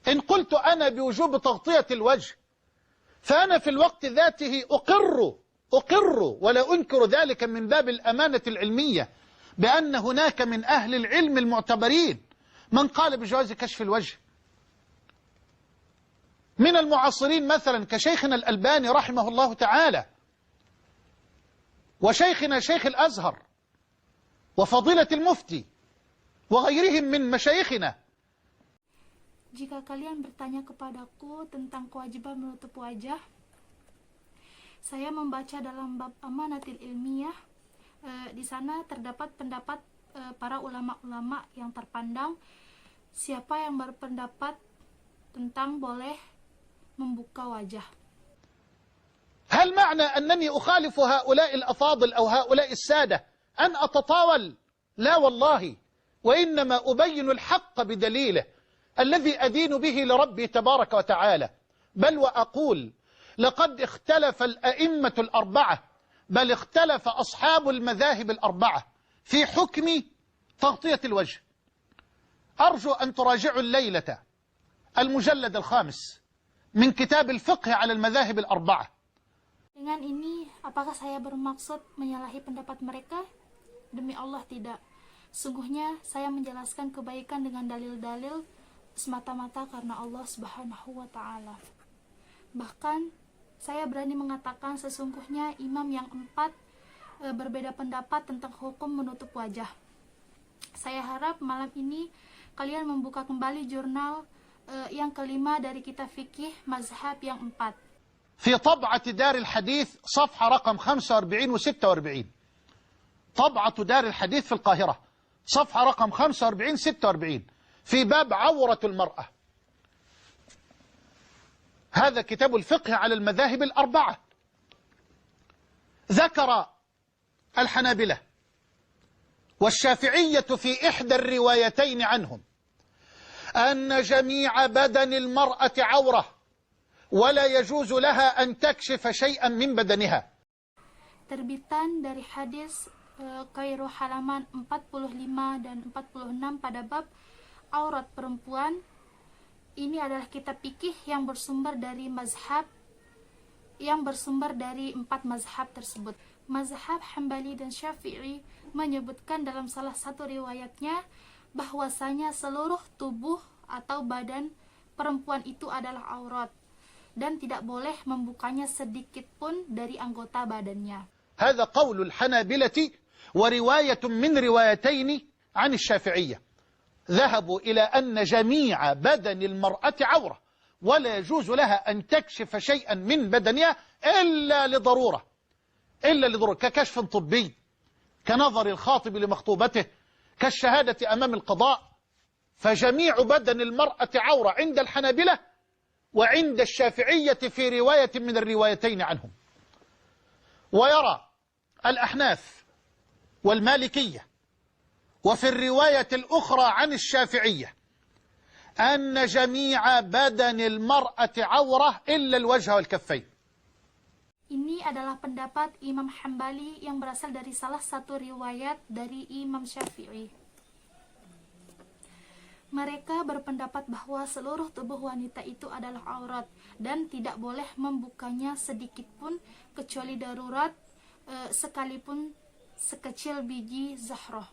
إن قلت أنا بوجوب تغطية الوجه فأنا في الوقت ذاته أقر ولا أنكر ذلك من باب الأمانة العلمية بأن هناك من أهل العلم المعتبرين من قال بجواز كشف الوجه من المعاصرين، مثلا كشيخنا الألباني رحمه الله تعالى، وشيخنا شيخ الأزهر، وفضيلة المفتي، وغيرهم من مشايخنا. Jika kalian bertanya kepadaku tentang kewajiban menutup wajah, saya membaca dalam bab Amanatil Ilmiyah. Di sana terdapat pendapat para ulama-ulama yang terpandang. Siapa yang berpendapat tentang boleh membuka wajah? هل معنى أنني أخالف هؤلاء الأفاضل أو هؤلاء السادة أن أتطاول؟ لا والله، وإنما أبين الحق بدليله الذي أدين به لربي تبارك وتعالى. بل وأقول لقد اختلف الأئمة الأربعة، بل اختلف أصحاب المذاهب الأربعة في حكم تغطية الوجه. أرجو أن تراجعوا الليلة المجلد الخامس من كتاب الفقه على المذاهب الأربعة. Dengan ini, apakah saya bermaksud menyalahi pendapat mereka? Demi Allah tidak. Sungguhnya saya menjelaskan kebaikan dengan dalil-dalil semata-mata karena Allah Subhanahu wa Ta'ala. Bahkan saya berani mengatakan sesungguhnya imam yang 4 berbeda pendapat tentang hukum menutup wajah. Saya harap malam ini kalian membuka kembali jurnal yang kelima dari kitab fikih mazhab yang 4. في طبعة دار الحديث صفحة رقم 45 و 46. طبعة دار الحديث في القاهرة صفحة رقم 45 46 في باب عورة المرأة. هذا كتاب الفقه على المذاهب الأربعة. ذكر الحنابلة والشافعية في إحدى الروايتين عنهم أن جميع بدن المرأة عورة ولا يجوز لها أن تكشف شيئا من بدنها. Terbitan dari hadis Kairo halaman 45 dan 46 pada bab aurat perempuan. Ini adalah kitab fikih yang bersumber dari 4 mazhab tersebut. Mazhab Hambali dan Syafi'i menyebutkan dalam salah satu riwayatnya bahwasanya seluruh tubuh atau badan perempuan itu adalah aurat dan tidak boleh membukanya sedikit pun dari anggota badannya. هذا قول الحنابلة ورواية من روايتين عن الشافعية. ذهبوا إلى أن جميع بدن المرأة عورة ولا يجوز لها أن تكشف شيئا من بدنها إلا لضرورة ككشف طبي، كنظر الخاطب لمخطوبته، كالشهادة أمام القضاء. فجميع بدن المرأة عورة عند الحنابلة وعند الشافعية في رواية من الروايتين عنهم. ويرى الأحناف والمالكية وفي الرواية الأخرى عن الشافعية أن جميع بدن المرأة عورة إلا الوجه والكفين. Ini adalah pendapat Imam Hambali yang berasal dari salah satu riwayat dari Imam Syafi'i. Mereka berpendapat bahwa seluruh tubuh wanita itu adalah aurat dan tidak boleh membukanya sedikit pun kecuali darurat, sekalipun sekecil biji zahroh.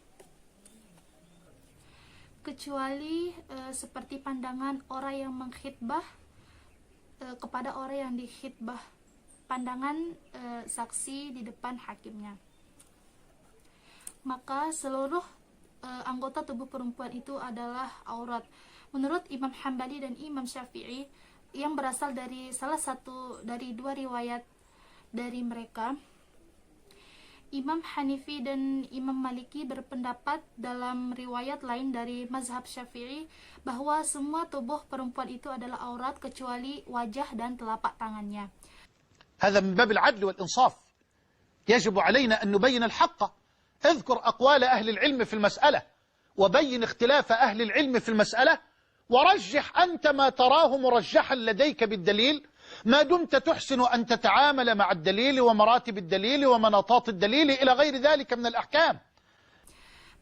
Kecuali seperti pandangan orang yang mengkhitbah kepada orang yang dikhitbah, pandangan saksi di depan hakimnya. Maka seluruh anggota tubuh perempuan itu adalah aurat. Menurut Imam Hambali dan Imam Syafi'i yang berasal dari salah satu dari 2 riwayat dari mereka, Imam Hanifi dan Imam Maliki berpendapat dalam riwayat lain dari mazhab Syafi'i bahwa semua tubuh perempuan itu adalah aurat kecuali wajah dan telapak tangannya. هذا من باب العدل والإنصاف. يجب علينا أن نبين الحق. اذكر أقوال أهل العلم في المسألة وبين اختلاف أهل العلم في المسألة ورجح أنت ما تراه مرجحا لديك بالدليل ما دمت تحسن أن تتعامل مع الدليل ومراتب الدليل ومناطات الدليل إلى غير ذلك من الأحكام.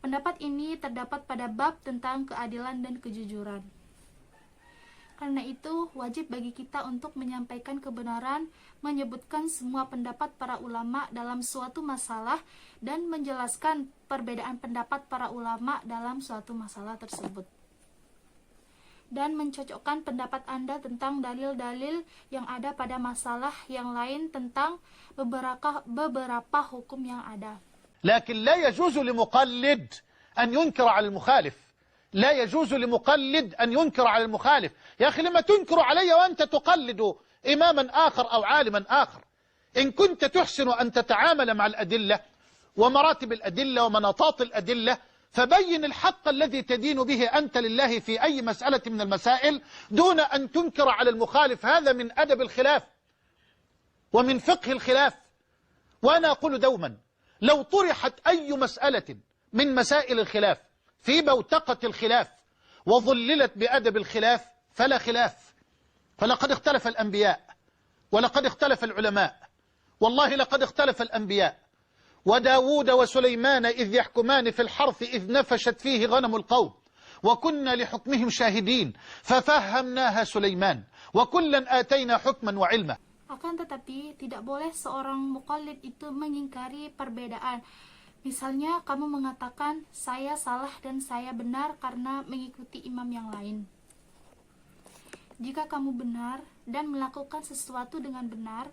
Pendapat ini terdapat pada bab tentang keadilan dan kejujuran. Karena itu, wajib bagi kita untuk menyampaikan kebenaran, menyebutkan semua pendapat para ulama dalam suatu masalah, dan menjelaskan perbedaan pendapat para ulama dalam suatu masalah tersebut. Dan mencocokkan pendapat Anda tentang dalil-dalil yang ada pada masalah yang lain tentang beberapa hukum yang ada. لكن لا يجوز لمقلد أن ينكر على المخالف. لا يجوز لمقلد أن ينكر على المخالف. يا أخي لما تنكر علي وأنت تقلد إماما آخر أو عالما آخر؟ إن كنت تحسن أن تتعامل مع الأدلة ومراتب الأدلة ومناطات الأدلة، فبين الحق الذي تدين به أنت لله في أي مسألة من المسائل دون أن تنكر على المخالف. هذا من أدب الخلاف ومن فقه الخلاف. وأنا أقول دوما، لو طرحت أي مسألة من مسائل الخلاف في بوتقة الخلاف وظللت بأدب الخلاف فلا خلاف. فلقد اختلف الأنبياء ولقد اختلف العلماء، والله لقد اختلف الأنبياء. وداود وسليمان إذ يحكمان في الحرث إذ نفشت فيه غنم القوم وكنا لحكمهم شاهدين ففهمناها سليمان وكلا آتينا حكما وعلما. Akan tetapi, tidak boleh seorang muqallid itu mengingkari perbedaan. Misalnya, kamu mengatakan, saya salah dan saya benar karena mengikuti imam yang lain. Jika kamu benar dan melakukan sesuatu dengan benar,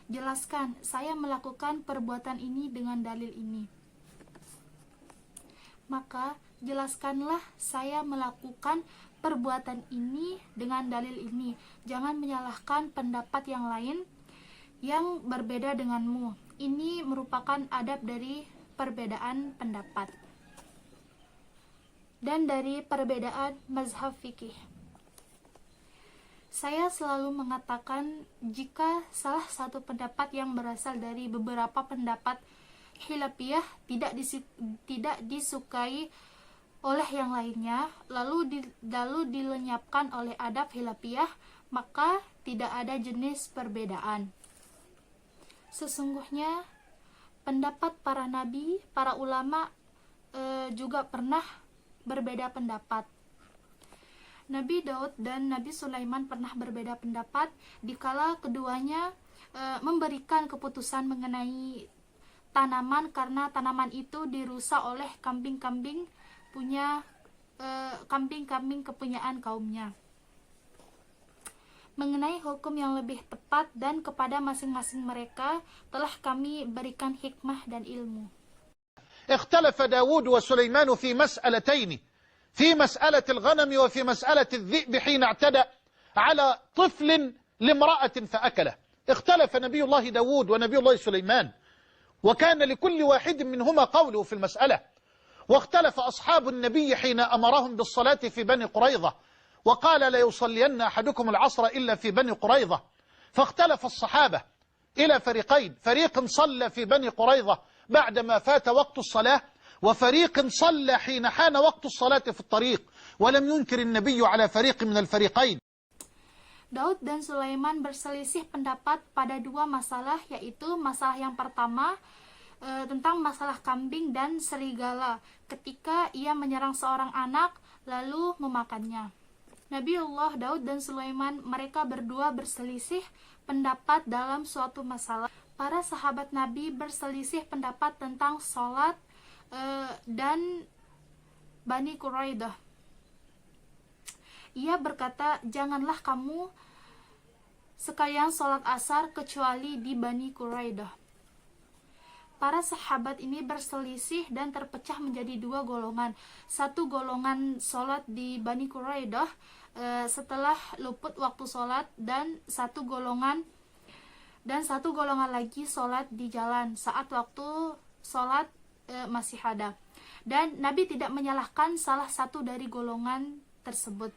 jelaskan, saya melakukan perbuatan ini dengan dalil ini. Maka, jelaskanlah saya melakukan perbuatan ini dengan dalil ini. Jangan menyalahkan pendapat yang lain yang berbeda denganmu. Ini merupakan adab dari perbedaan pendapat dan dari perbedaan mazhab fikih. Saya selalu mengatakan, jika salah satu pendapat yang berasal dari beberapa pendapat khilafiyah tidak disukai oleh yang lainnya, lalu dilenyapkan oleh adab khilafiyah, maka tidak ada jenis perbedaan. Sesungguhnya pendapat para nabi, para ulama juga pernah berbeda pendapat. Nabi Daud dan Nabi Sulaiman pernah berbeda pendapat dikala keduanya memberikan keputusan mengenai tanaman karena tanaman itu dirusak oleh kambing-kambing kepunyaan kaumnya. Mengenai hukum yang lebih tepat dan kepada masing-masing mereka telah kami berikan hikmah dan ilmu. اختلف داود وسليمان في مسألتين، في مسألة الغنم وفي مسألة الذئب حين اعتدى على طفل لامرأة فأكله. اختلف نبي الله داود ونبي الله سليمان، وكان لكل واحد منهما قوله في المسألة. واختلف أصحاب النبي حين أمرهم بالصلاة في بني قريظة وقال لا يصلين أحدكم العصر إلا في بني قريظة. فاختلف الصحابة إلى فريقين، فريق صلى في بني قريظة بعدما فات وقت الصلاة، وفريق صلى حين حان وقت الصلاة في الطريق، ولم ينكر النبي على فريق من الفريقين. Daud dan Sulaiman berselisih pendapat pada dua masalah, yaitu masalah yang pertama tentang masalah kambing dan serigala ketika ia menyerang seorang anak lalu memakannya. Nabiullah Daud dan Sulaiman, mereka berdua berselisih pendapat dalam suatu masalah. Para sahabat Nabi berselisih pendapat tentang sholat dan Bani Quraidah. Ia berkata, janganlah kamu sekalian sholat asar kecuali di Bani Quraidah. Para sahabat ini berselisih dan terpecah menjadi dua golongan. Satu golongan sholat di Bani Quraidah setelah luput waktu sholat, dan satu golongan lagi sholat di jalan saat waktu sholat masih ada. Dan Nabi tidak menyalahkan salah satu dari golongan tersebut.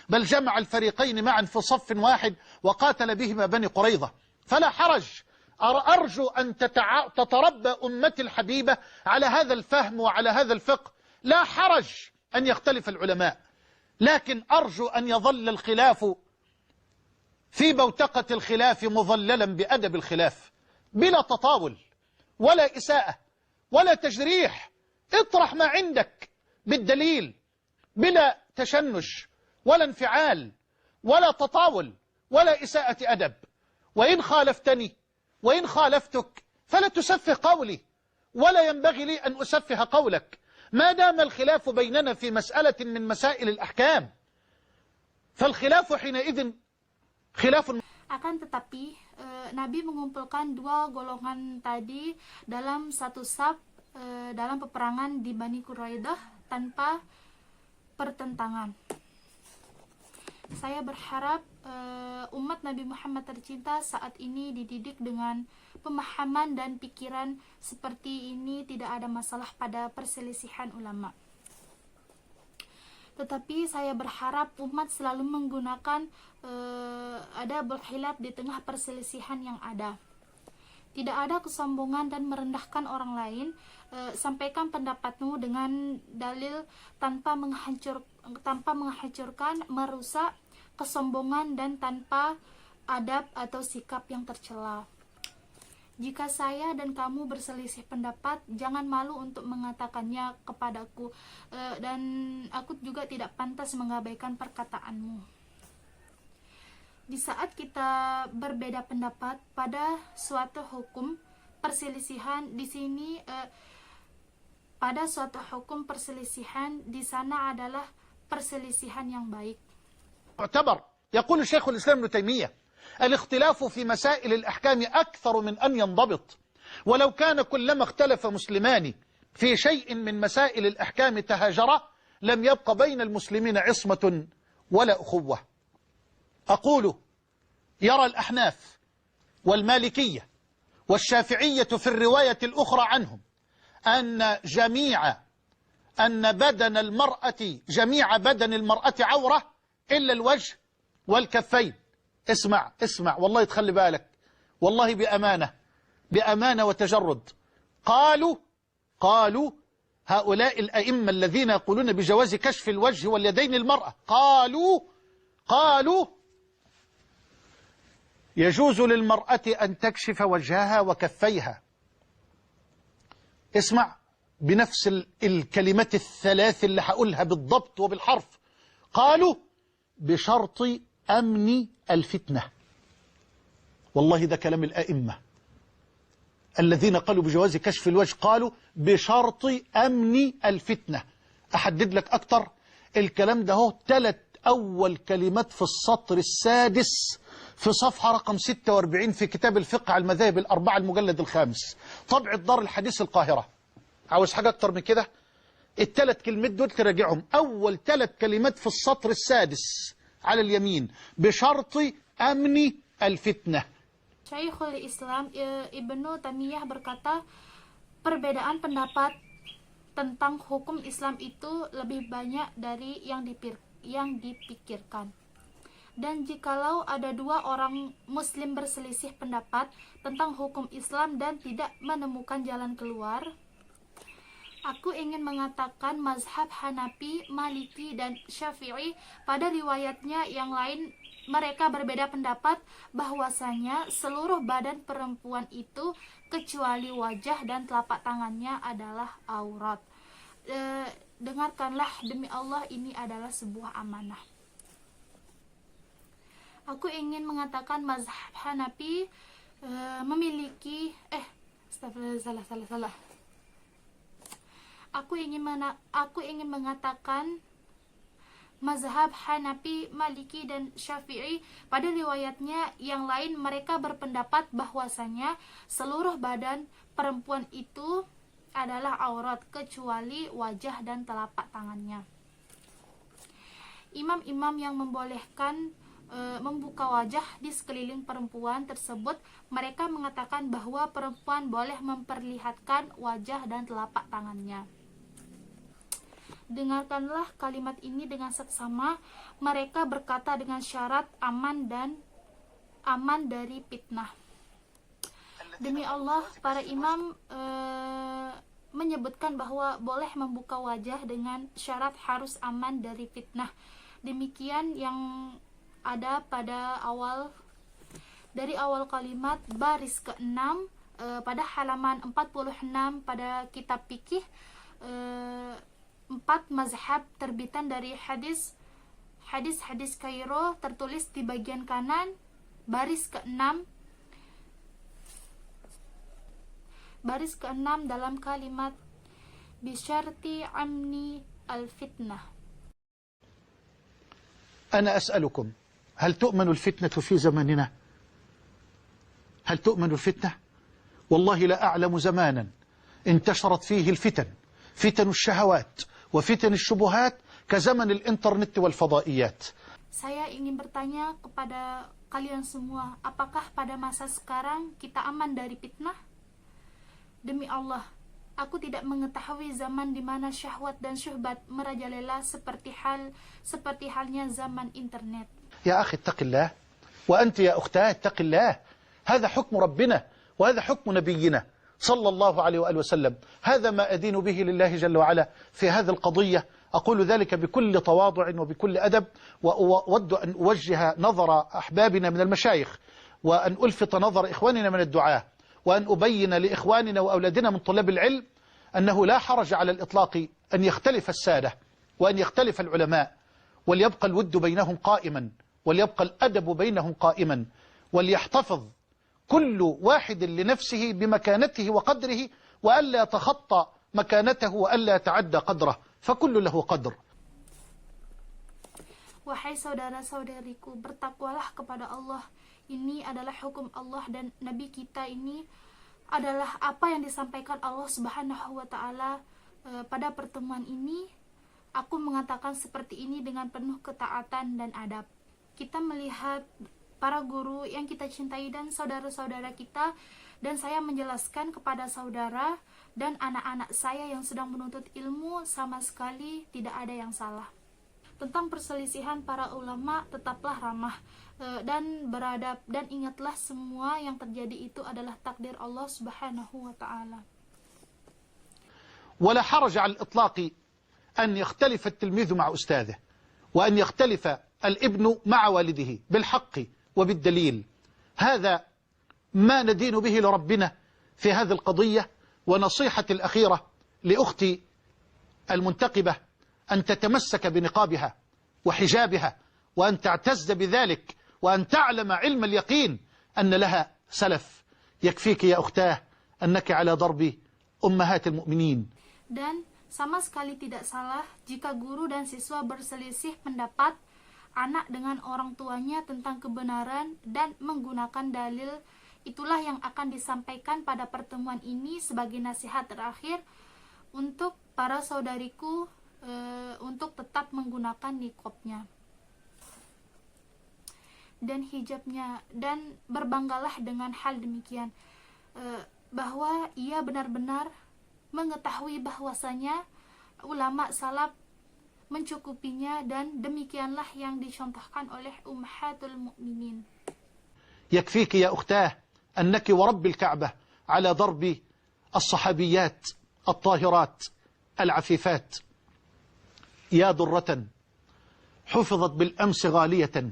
بل جمع الفريقين معا في صف واحد وقاتل بهما بني قريظة. فلا حرج، أرجو أن تتربى أمتي الحبيبة على هذا الفهم وعلى هذا الفقه. لا حرج أن يختلف العلماء، لكن أرجو أن يظل الخلاف في بوتقة الخلاف مظللا بأدب الخلاف، بلا تطاول ولا إساءة ولا تجريح. اطرح ما عندك بالدليل بلا تشنج ولا انفعال ولا تطاول ولا إساءة أدب، وإن خالفتني وإن خالفتك فلا تسفه قولي، ولا ينبغي لي أن أسفه قولك، ما دام الخلاف بيننا في مسألة من مسائل الأحكام، فالخلاف حينئذ خلاف. Akan tetapi, Nabi mengumpulkan dua golongan tadi dalam satu saf dalam peperangan di Bani Quraidah tanpa pertentangan. Saya berharap umat Nabi Muhammad tercinta saat ini dididik dengan pemahaman dan pikiran seperti ini, tidak ada masalah pada perselisihan ulama. Tetapi saya berharap umat selalu menggunakan ada berkhilaf di tengah perselisihan yang ada. Tidak ada kesombongan dan merendahkan orang lain. Sampaikan pendapatmu dengan dalil tanpa menghancurkan, merusak, kesombongan, dan tanpa adab atau sikap yang tercela. Jika saya dan kamu berselisih pendapat, jangan malu untuk mengatakannya kepadaku, dan aku juga tidak pantas mengabaikan perkataanmu. Di saat kita berbeda pendapat pada suatu hukum perselisihan, di sini pada suatu hukum perselisihan di sana adalah perselisihan yang baik. معتبر. يقول الشيخ الإسلام ابن تيمية: الاختلاف في مسائل الأحكام أكثر من أن ينضبط، ولو كان كلما اختلف مسلمان في شيء من مسائل الأحكام تهاجرا لم يبق بين المسلمين عصمة ولا أخوة. أقول: يرى الأحناف والمالكية والشافعية في الرواية الأخرى عنهم أن جميع بدن المرأة عورة إلا الوجه والكفين. اسمع والله تخلي بالك، والله بأمانة وتجرد. قالوا هؤلاء الأئمة الذين يقولون بجواز كشف الوجه واليدين المرأة، قالوا يجوز للمرأة أن تكشف وجهها وكفيها. اسمع بنفس الكلمات الثلاث اللي هقولها بالضبط وبالحرف. قالوا بشرط أمن الفتنة. والله ده كلام الأئمة الذين قالوا بجواز كشف الوجه، قالوا بشرط أمن الفتنة. أحدد لك أكتر، الكلام ده هو 3 أول كلمات في السطر السادس في صفحة رقم 46 في كتاب الفقه على المذاهب الأربعة المجلد الخامس، طبعة دار الحديث القاهرة. عاوز حاجة أكتر من كده؟ ال3 كلمات دول تراجعهم، أول 3 كلمات في السطر السادس على اليمين، بشرط أمن الفتنة. Syekhul Islam Ibnu Taimiyah berkata, perbedaan pendapat tentang hukum Islam itu lebih banyak dari yang dipikirkan. Dan jikalau ada 2 orang muslim berselisih pendapat tentang hukum Islam dan tidak menemukan jalan keluar, aku ingin mengatakan mazhab Hanafi, Maliki, dan Syafi'i pada riwayatnya yang lain mereka berbeda pendapat bahwasanya seluruh badan perempuan itu kecuali wajah dan telapak tangannya adalah aurat. Dengarkanlah, demi Allah, ini adalah sebuah amanah. Aku ingin mengatakan mazhab Hanafi memiliki salah. Aku ingin mengatakan mazhab Hanafi, Maliki, dan Syafi'i pada riwayatnya yang lain mereka berpendapat bahwasanya seluruh badan perempuan itu adalah aurat kecuali wajah dan telapak tangannya. Imam-imam yang membolehkan membuka wajah di sekeliling perempuan tersebut, mereka mengatakan bahwa perempuan boleh memperlihatkan wajah dan telapak tangannya. Dengarkanlah kalimat ini dengan seksama. Mereka berkata dengan syarat aman dari fitnah. Demi Allah, para imam menyebutkan bahwa boleh membuka wajah dengan syarat harus aman dari fitnah. Demikian yang ada pada awal kalimat baris ke-6 pada halaman 46 pada kitab fikih 4 mazhab terbitan dari hadis-hadis Kairo tertulis di bagian kanan baris ke-6 dalam kalimat bisyarti amni al-fitnah. أنا أسألكم هل تؤمن الفتنة في زماننا؟ هل تؤمن الفتنة؟ والله لا أعلم زمانا انتشرت فيه الفتن، فتن الشهوات وفتن الشبهات كزمن الإنترنت والفضائيات. Saya ingin bertanya kepada kalian semua, apakah pada masa sekarang kita aman dari fitnah? Demi Allah, aku tidak mengetahui zaman di mana syahwat dan syubhat merajalela seperti halnya zaman internet. يا أخي اتق الله، وأنت يا أختاه اتق الله، هذا حكم ربنا وهذا حكم نبينا صلى الله عليه وآله وسلم، هذا ما أدين به لله جل وعلا في هذه القضية. أقول ذلك بكل تواضع وبكل أدب، وأود أن أوجه نظر أحبابنا من المشايخ، وأن ألفت نظر إخواننا من الدعاة، وأن أبين لإخواننا وأولادنا من طلاب العلم أنه لا حرج على الإطلاق أن يختلف السادة وأن يختلف العلماء، وليبقى الود بينهم قائما، وليبقى الأدب بينهم قائما، وليحتفظ كل واحد لنفسه بمكانته وقدره، وألا يتخطى مكانته وألا يتعدى قدره، فكل له قدر. Wahai saudara-saudariku, bertakwalah kepada Allah. Ini adalah hukum Allah dan Nabi kita. Ini adalah apa yang disampaikan Allah Subhanahu wa Ta'ala pada pertemuan ini. Aku mengatakan seperti ini dengan penuh ketaatan dan adab. Kita melihat para guru yang kita cintai dan saudara-saudara kita, dan saya menjelaskan kepada saudara dan anak-anak saya yang sedang menuntut ilmu, sama sekali tidak ada yang salah. Tentang perselisihan para ulama, tetaplah ramah dan beradab, dan ingatlah semua yang terjadi itu adalah takdir Allah Subhanahu wa Ta'ala. ولا حرج على الإطلاق أن يختلف التلميذ مع أستاذه، وأن يختلف الابن مع والده بالحق وبالدليل. هذا ما ندين به لربنا في هذه القضية. ونصيحة الأخيرة لأختي المنتقبة أن تتمسك بنقابها وحجابها، وأن تعتز بذلك، وأن تعلم علم اليقين أن لها سلف. يكفيك يا أختاه أنك على ضرب أمهات المؤمنين. Dan sama sekali tidak salah jika guru dan siswa berselisih pendapat anak dengan orang tuanya tentang kebenaran dan menggunakan dalil. Itulah yang akan disampaikan pada pertemuan ini sebagai nasihat terakhir untuk para saudariku untuk tetap menggunakan niqabnya dan hijabnya, dan berbanggalah dengan hal demikian, bahwa ia benar-benar mengetahui bahwasanya ulama salaf mencukupinya, dan demikianlah yang dicontohkan oleh ummahatul mukminin. يكفيك يا أختاه أنك ورب الكعبة على ضرب الصحابيات الطاهرات العفيفات. يا ضرة حفظت بالأمس غالية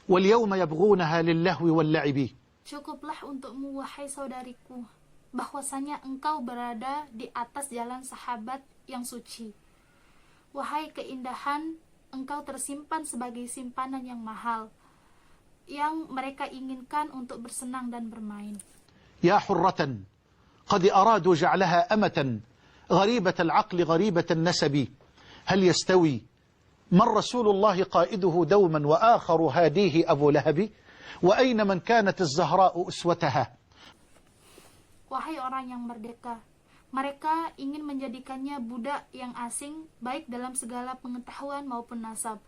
واليوم يبغونها للهو واللعب. Cukuplah untukmu, wahai saudariku, bahwasanya engkau berada di atas jalan sahabat yang suci. Wahai keindahan, engkau tersimpan sebagai simpanan yang mahal, yang mereka inginkan untuk bersenang dan bermain. يا حرة قد أرادوا جعلها أمة غريبة العقل غريبة النسب. هل يستوي من رسول الله قائده دوما وآخر هاديه أبو لهب؟ وأين من كانت الزهراء أسوتها؟ Wahai orang yang merdeka, mereka ingin menjadikannya budak yang asing, baik dalam segala pengetahuan maupun nasab.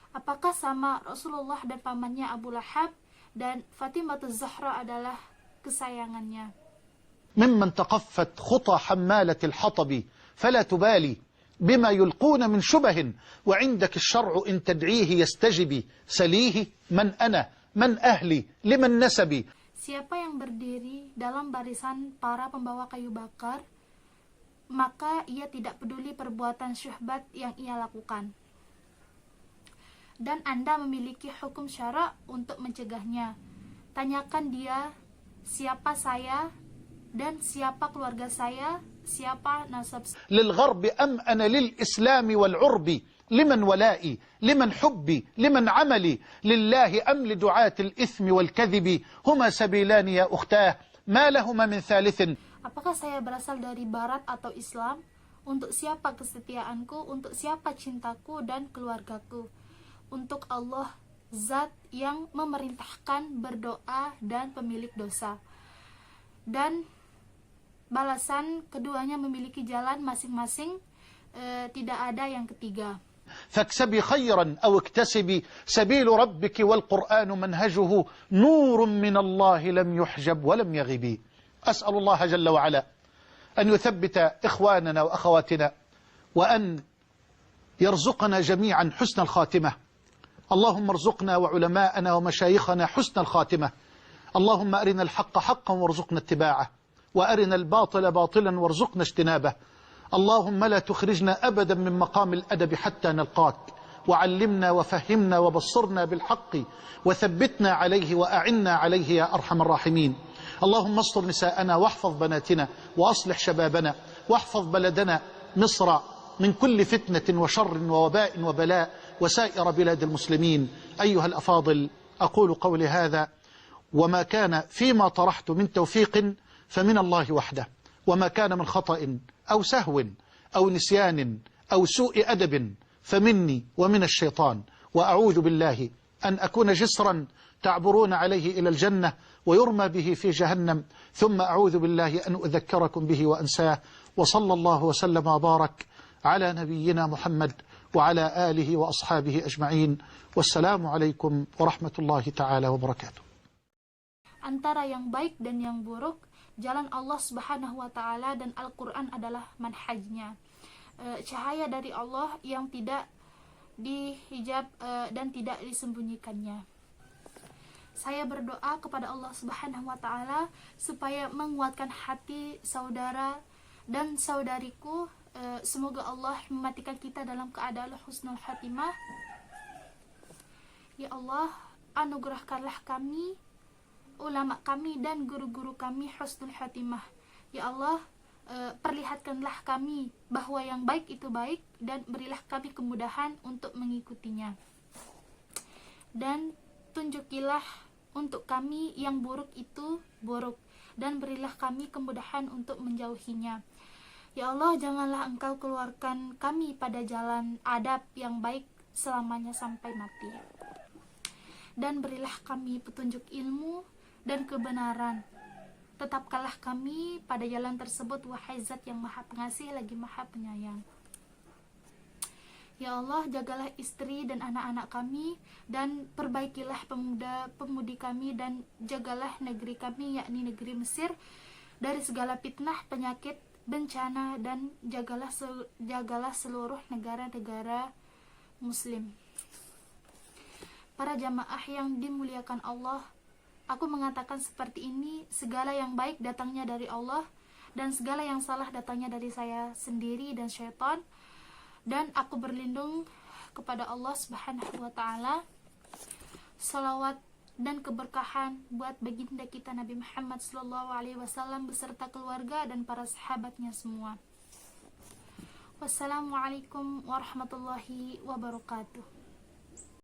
Apakah sama Rasulullah dan pamannya Abu Lahab, dan Fatimah Az-Zahra adalah kesayangannya. ممن تقفت خطى حمالة الحطب فلا تبالي بما يلقون من شبه وعندك الشرع إن تدعيه يستجب. سليه من أنا من أهلي لمن نسبي. Siapa yang berdiri dalam barisan para pembawa kayu bakar, maka ia tidak peduli perbuatan syubhat yang ia lakukan, dan Anda memiliki hukum syara untuk mencegahnya. Tanyakan dia, siapa saya dan siapa keluarga saya, siapa nasab. للغرب أمأن للإسلام والعرب لمن ولائي، لمن حبي، لمن عملي، لله أم لدعاة الإثم والكذب؟ هما سبيلان يا أختاه ما لهما من ثالث. Apakah saya berasal dari barat atau Islam? Untuk siapa kesetiaanku? Untuk siapa cintaku dan keluargaku? Untuk Allah, Zat yang memerintahkan berdoa dan pemilik dosa. Dan balasan keduanya memiliki jalan masing-masing, tidak ada yang ketiga. فاكسبي خيرا أو اكتسبي سبيل ربك والقرآن منهجه نور من الله لم يحجب ولم يغب. أسأل الله جل وعلا أن يثبت إخواننا وأخواتنا وأن يرزقنا جميعا حسن الخاتمة. اللهم ارزقنا وعلماءنا ومشايخنا حسن الخاتمة. اللهم أرنا الحق حقا وارزقنا اتباعه، وأرنا الباطل باطلا وارزقنا اجتنابه. اللهم لا تخرجنا أبدا من مقام الأدب حتى نلقاك، وعلمنا وفهمنا وبصرنا بالحق وثبتنا عليه وأعنا عليه يا أرحم الراحمين. اللهم استر نساءنا واحفظ بناتنا وأصلح شبابنا واحفظ بلدنا مصر من كل فتنة وشر ووباء وبلاء وسائر بلاد المسلمين. أيها الأفاضل، أقول قولي هذا وما كان فيما طرحت من توفيق فمن الله وحده، وما كان من خطأ أو سهو أو نسيان أو سوء أدب فمني ومن الشيطان، وأعوذ بالله أن أكون جسرا تعبرون عليه إلى الجنة ويرمى به في جهنم، ثم أعوذ بالله أن أذكركم به وأنساه. وصلى الله وسلم وبارك على نبينا محمد وعلى آله وأصحابه أجمعين، والسلام عليكم ورحمة الله تعالى وبركاته. Antara yang baik dan yang buruk, jalan Allah Subhanahu wa Ta'ala dan Al-Quran adalah manhajnya, cahaya dari Allah yang tidak dihijab dan tidak disembunyikannya. Saya berdoa kepada Allah Subhanahu wa Ta'ala supaya menguatkan hati saudara dan saudariku. Semoga Allah mematikan kita dalam keadaan husnul khatimah. Ya Allah, anugerahkanlah kami, ulama kami dan guru-guru kami husnul khatimah. Ya Allah, perlihatkanlah kami bahwa yang baik itu baik dan berilah kami kemudahan untuk mengikutinya. Dan tunjukilah untuk kami yang buruk itu buruk dan berilah kami kemudahan untuk menjauhinya. Ya Allah, janganlah Engkau keluarkan kami pada jalan adab yang baik selamanya sampai mati. Dan berilah kami petunjuk ilmu dan kebenaran. Tetapkanlah kami pada jalan tersebut, wahai Zat yang Maha Pengasih lagi Maha Penyayang. Ya Allah, jagalah istri dan anak-anak kami, dan perbaikilah pemuda-pemudi kami, dan jagalah negeri kami, yakni negeri Mesir, dari segala fitnah, penyakit, bencana, dan jagalah seluruh negara-negara Muslim. Para jamaah yang dimuliakan Allah, aku mengatakan seperti ini, segala yang baik datangnya dari Allah, dan segala yang salah datangnya dari saya sendiri dan syaitan. Dan aku berlindung kepada Allah Subhanahu wa Ta'ala. Salawat dan keberkahan buat baginda kita Nabi Muhammad SAW beserta keluarga dan para sahabatnya semua. Wassalamualaikum warahmatullahi wabarakatuh.